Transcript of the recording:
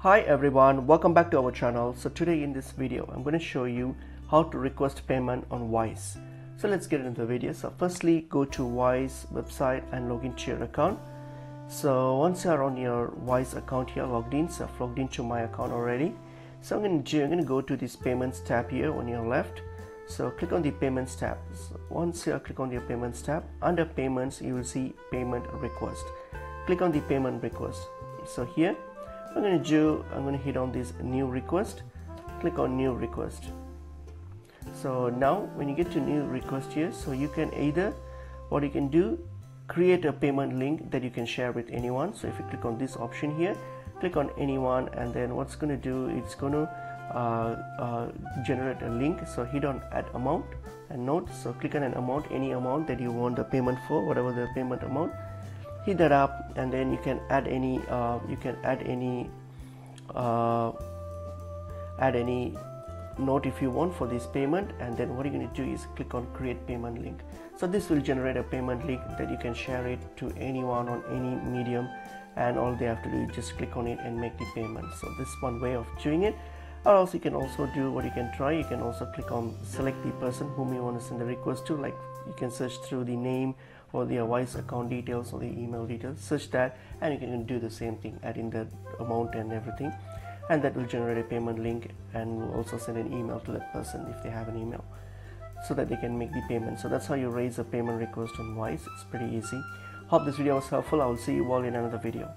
Hi everyone, welcome back to our channel. So today in this video I'm going to show you how to request payment on Wise. So let's get into the video. So firstly, go to Wise website and log into your account. So once you are on your Wise account here, logged in, so I've logged into my account already. So I'm going to go to this payments tab here on your left. So click on the payments tab. So once you click on your payments tab, under payments you will see payment request. Click on the payment request. So here I'm going to hit on this new request. Click on new request. So now when you get to new request here, so you can either, what you can do, create a payment link that you can share with anyone. So if you click on this option here, click on anyone, and then what's going to do, it's going to generate a link. So hit on add amount and note. So click on an amount, any amount that you want the payment for, whatever the payment amount. Hit that up, and then you can add any note if you want for this payment, and then what you're going to do is click on create payment link. So this will generate a payment link that you can share it to anyone on any medium, and all they have to do is just click on it and make the payment. So this is one way of doing it. Or else you can also do what you can try, you can also click on select the person whom you want to send the request to, like you can search through the name or the Wise account details or the email details, search that, and you can do the same thing, add in the amount and everything, and that will generate a payment link, and will also send an email to that person if they have an email, so that they can make the payment. So that's how you raise a payment request on Wise. It's pretty easy. Hope this video was helpful. I will see you all in another video.